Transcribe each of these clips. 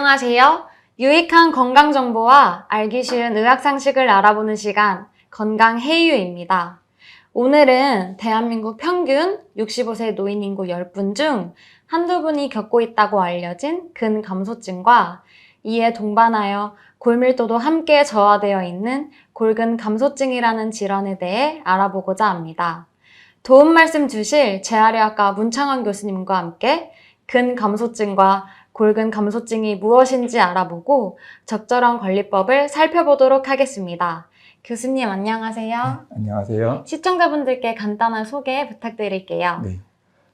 안녕하세요. 유익한 건강 정보와 알기 쉬운 의학 상식을 알아보는 시간 건강 해유입니다. 오늘은 대한민국 평균 65세 노인 인구 10분 중 한두 분이 겪고 있다고 알려진 근감소증과 이에 동반하여 골밀도도 함께 저하되어 있는 골근감소증이라는 질환에 대해 알아보고자 합니다. 도움 말씀 주실 재활의학과 문창원 교수님과 함께 근감소증과 골근감소증이 무엇인지 알아보고 적절한 관리법을 살펴보도록 하겠습니다. 교수님 안녕하세요. 네, 안녕하세요. 시청자분들께 간단한 소개 부탁드릴게요.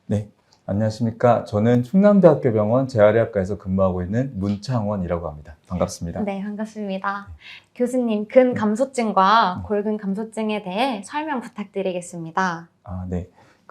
네, 안녕하십니까. 저는 충남대학교병원 재활의학과에서 근무하고 있는 문창원이라고 합니다. 반갑습니다. 네, 반갑습니다. 교수님, 근감소증과 골근감소증에 대해 설명 부탁드리겠습니다. 네.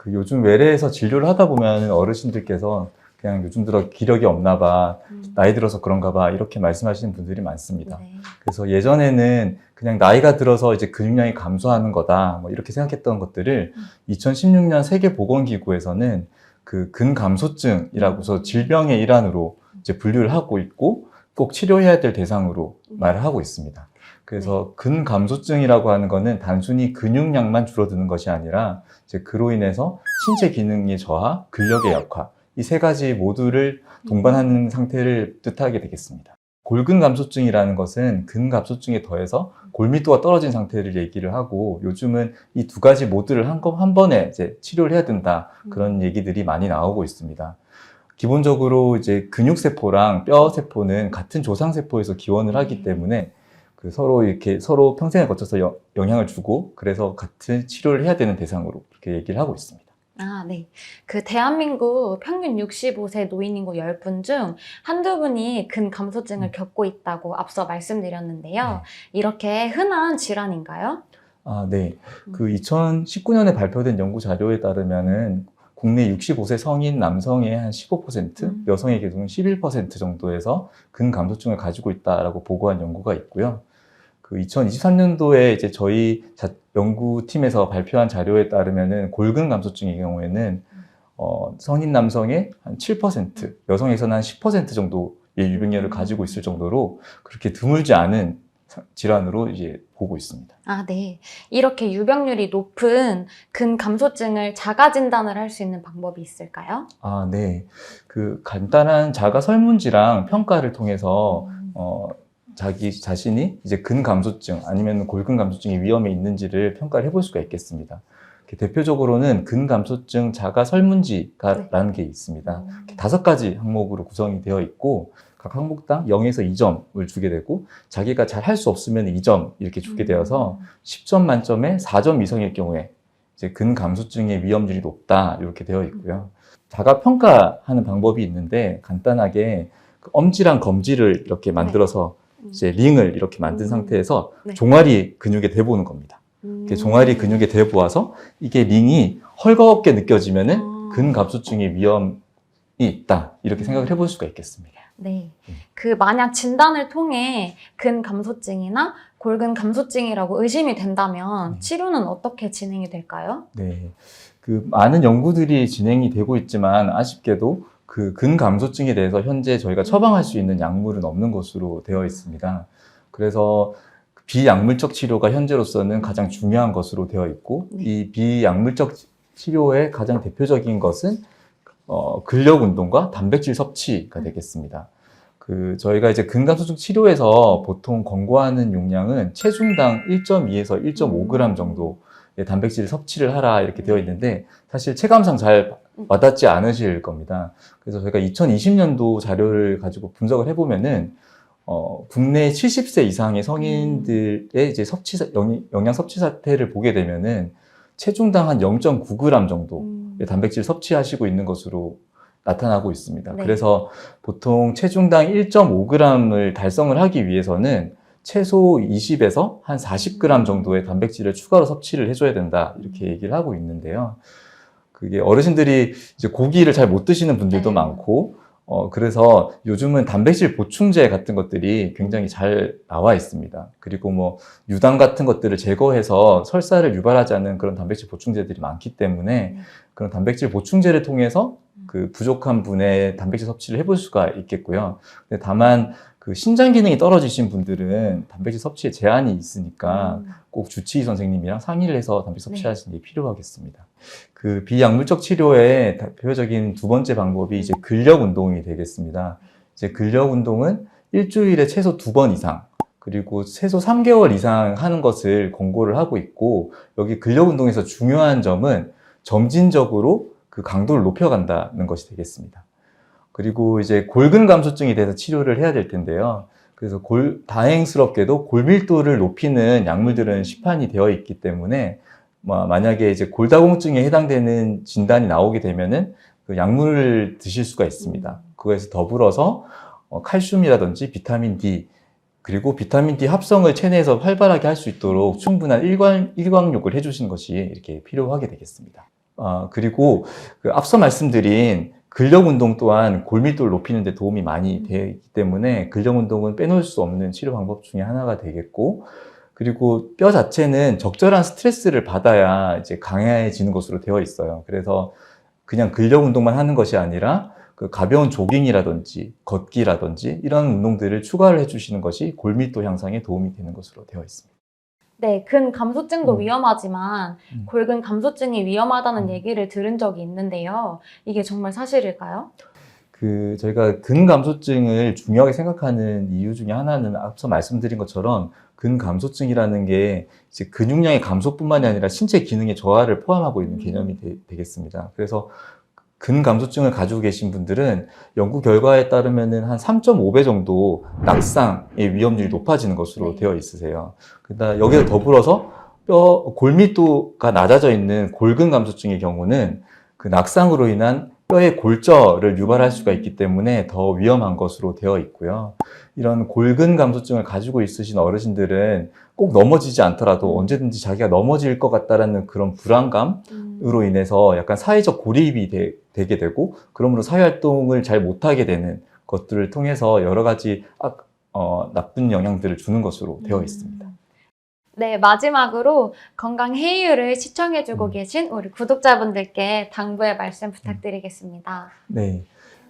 요즘 외래에서 진료를 하다 보면 어르신들께서 그냥 요즘 들어 기력이 없나 봐, 나이 들어서 그런가 봐, 이렇게 말씀하시는 분들이 많습니다. 네. 그래서 예전에는 그냥 나이가 들어서 이제 근육량이 감소하는 거다, 뭐 이렇게 생각했던 것들을 2016년 세계보건기구에서는 근감소증이라고서 질병의 일환으로 이제 분류를 하고 있고 꼭 치료해야 될 대상으로 말을 하고 있습니다. 그래서 근감소증이라고 하는 거는 단순히 근육량만 줄어드는 것이 아니라 이제 그로 인해서 신체 기능의 저하, 근력의 약화, 이 세 가지 모두를 동반하는 상태를 뜻하게 되겠습니다. 골근감소증이라는 것은 근감소증에 더해서 골밀도가 떨어진 상태를 얘기를 하고 요즘은 이 두 가지 모두를 한 번에 이제 치료를 해야 된다, 그런 얘기들이 많이 나오고 있습니다. 기본적으로 이제 근육세포랑 뼈세포는 같은 조상세포에서 기원을 하기 때문에 서로 평생을 거쳐서 영향을 주고 그래서 같은 치료를 해야 되는 대상으로 그렇게 얘기를 하고 있습니다. 네. 대한민국 평균 65세 노인 인구 10분 중 한두 분이 근감소증을 겪고 있다고 앞서 말씀드렸는데요. 이렇게 흔한 질환인가요? 네. 2019년에 발표된 연구 자료에 따르면은 국내 65세 성인 남성의 한 15%, 여성의 경우는 11% 정도에서 근감소증을 가지고 있다라고 보고한 연구가 있고요. 2023년도에 이제 저희 연구팀에서 발표한 자료에 따르면은 골근감소증의 경우에는 성인 남성의 한 7%, 여성에서는 한 10% 정도의 유병률을 가지고 있을 정도로 그렇게 드물지 않은 질환으로 이제 보고 있습니다. 네. 이렇게 유병률이 높은 근감소증을 자가 진단을 할 수 있는 방법이 있을까요? 네. 간단한 자가 설문지랑 평가를 통해서 자기 자신이 이제 근감소증 아니면 골근감소증의 위험에 있는지를 평가를 해볼 수가 있겠습니다. 대표적으로는 근감소증 자가 설문지라는 게 있습니다. 5가지 항목으로 구성이 되어 있고 각 항목당 0에서 2점을 주게 되고 자기가 잘 할 수 없으면 2점 이렇게 주게 되어서 10점 만점에 4점 이상일 경우에 이제 근감소증의 위험률이 높다 이렇게 되어 있고요. 자가 평가하는 방법이 있는데 간단하게 엄지랑 검지를 이렇게 만들어서 이제 링을 이렇게 만든 상태에서 종아리 근육에 대보는 겁니다. 종아리 근육에 대보아서 이게 링이 헐겁게 느껴지면은 근감소증의 위험이 있다 이렇게 생각을 해볼 수가 있겠습니다. 네. 만약 진단을 통해 근감소증이나 골근감소증이라고 의심이 된다면 치료는 어떻게 진행이 될까요? 네. 많은 연구들이 진행이 되고 있지만 아쉽게도 근감소증에 대해서 현재 저희가 처방할 수 있는 약물은 없는 것으로 되어 있습니다. 그래서 비약물적 치료가 현재로서는 가장 중요한 것으로 되어 있고 이 비약물적 치료의 가장 대표적인 것은 근력 운동과 단백질 섭취가 되겠습니다. 저희가 이제 근감소증 치료에서 보통 권고하는 용량은 체중당 1.2에서 1.5g 정도의 단백질 섭취를 하라 이렇게 되어 있는데 사실 체감상 잘 와닿지 않으실 겁니다. 그래서 저희가 2020년도 자료를 가지고 분석을 해보면은 국내 70세 이상의 성인들의 이제 영양 섭취 사태를 보게 되면은 체중당 한 0.9g 정도의 단백질 섭취하시고 있는 것으로 나타나고 있습니다. 그래서 보통 체중당 1.5g을 달성을 하기 위해서는 최소 20에서 한 40g 정도의 단백질을 추가로 섭취를 해줘야 된다 이렇게 얘기를 하고 있는데요. 그게 어르신들이 이제 고기를 잘 못 드시는 분들도 많고 그래서 요즘은 단백질 보충제 같은 것들이 굉장히 잘 나와 있습니다. 그리고 뭐 유당 같은 것들을 제거해서 설사를 유발하지 않는 그런 단백질 보충제들이 많기 때문에 그런 단백질 보충제를 통해서 그 부족한 분의 단백질 섭취를 해볼 수가 있겠고요. 근데 다만 그 신장 기능이 떨어지신 분들은 단백질 섭취에 제한이 있으니까 꼭 주치의 선생님이랑 상의를 해서 단백질 섭취하시는 게 필요하겠습니다. 그 비약물적 치료의 대표적인 두 번째 방법이 이제 근력 운동이 되겠습니다. 이제 근력 운동은 일주일에 최소 2번 이상, 그리고 최소 3개월 이상 하는 것을 권고를 하고 있고, 여기 근력 운동에서 중요한 점은 점진적으로 그 강도를 높여간다는 것이 되겠습니다. 그리고 이제 골근 감소증에 대해서 치료를 해야 될 텐데요. 그래서 다행스럽게도 골밀도를 높이는 약물들은 시판이 되어 있기 때문에 만약에 이제 골다공증에 해당되는 진단이 나오게 되면은 그 약물을 드실 수가 있습니다. 그거에서 더불어서 칼슘이라든지 비타민 D, 그리고 비타민 D 합성을 체내에서 활발하게 할 수 있도록 충분한 일광욕을 해주시는 것이 이렇게 필요하게 되겠습니다. 그리고 그 앞서 말씀드린 근력 운동 또한 골밀도를 높이는 데 도움이 많이 되기 때문에 근력 운동은 빼놓을 수 없는 치료 방법 중에 하나가 되겠고, 그리고 뼈 자체는 적절한 스트레스를 받아야 이제 강해지는 것으로 되어 있어요. 그래서 그냥 근력 운동만 하는 것이 아니라 그 가벼운 조깅이라든지 걷기라든지 이런 운동들을 추가를 해주시는 것이 골밀도 향상에 도움이 되는 것으로 되어 있습니다. 네, 근 감소증도 위험하지만 골근 감소증이 위험하다는 얘기를 들은 적이 있는데요. 이게 정말 사실일까요? 저희가 근 감소증을 중요하게 생각하는 이유 중에 하나는 앞서 말씀드린 것처럼 근 감소증이라는 게 이제 근육량의 감소뿐만이 아니라 신체 기능의 저하를 포함하고 있는 개념이 되겠습니다. 그래서 근 감소증을 가지고 계신 분들은 연구 결과에 따르면은 한 3.5배 정도 낙상의 위험률이 높아지는 것으로 되어 있으세요. 그러다 여기에 더불어서 골밀도가 낮아져 있는 골근 감소증의 경우는 그 낙상으로 인한 뼈의 골절을 유발할 수가 있기 때문에 더 위험한 것으로 되어 있고요. 이런 골근 감소증을 가지고 있으신 어르신들은 꼭 넘어지지 않더라도 언제든지 자기가 넘어질 것 같다라는 그런 불안감으로 인해서 약간 사회적 고립이 되게 되고, 그러므로 사회활동을 잘 못하게 되는 것들을 통해서 여러 가지 나쁜 영향들을 주는 것으로 되어 있습니다. 네, 마지막으로 건강 해이유를 시청해주고 계신 우리 구독자분들께 당부의 말씀 부탁드리겠습니다. 네.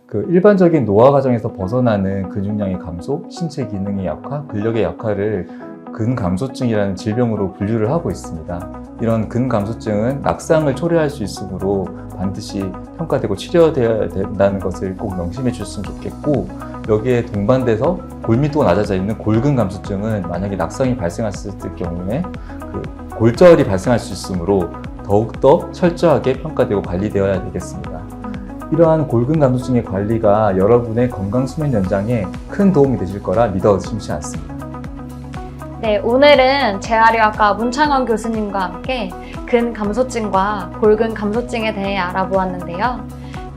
그 일반적인 노화 과정에서 벗어나는 근육량의 감소, 신체 기능의 약화, 근력의 약화를 근감소증이라는 질병으로 분류를 하고 있습니다. 이런 근감소증은 낙상을 초래할 수 있으므로 반드시 평가되고 치료되어야 된다는 것을 꼭 명심해 주셨으면 좋겠고, 여기에 동반돼서 골밀도가 낮아져 있는 골근감소증은 만약에 낙상이 발생했을 경우에 그 골절이 발생할 수 있으므로 더욱더 철저하게 평가되고 관리되어야 되겠습니다. 이러한 골근감소증의 관리가 여러분의 건강 수명 연장에 큰 도움이 되실 거라 믿어 의심치 않습니다. 네, 오늘은 재활의학과 문창원 교수님과 함께 근감소증과 골근감소증에 대해 알아보았는데요.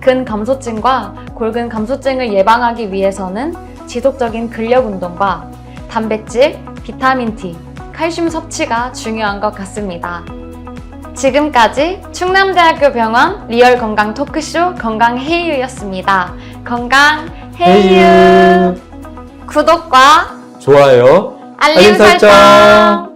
근감소증과 골근감소증을 예방하기 위해서는 지속적인 근력운동과 단백질, 비타민 D, 칼슘 섭취가 중요한 것 같습니다. 지금까지 충남대학교 병원 리얼 건강 토크쇼 건강 해이유였습니다. 건강 해이유! 구독과 좋아요, 알림 설정!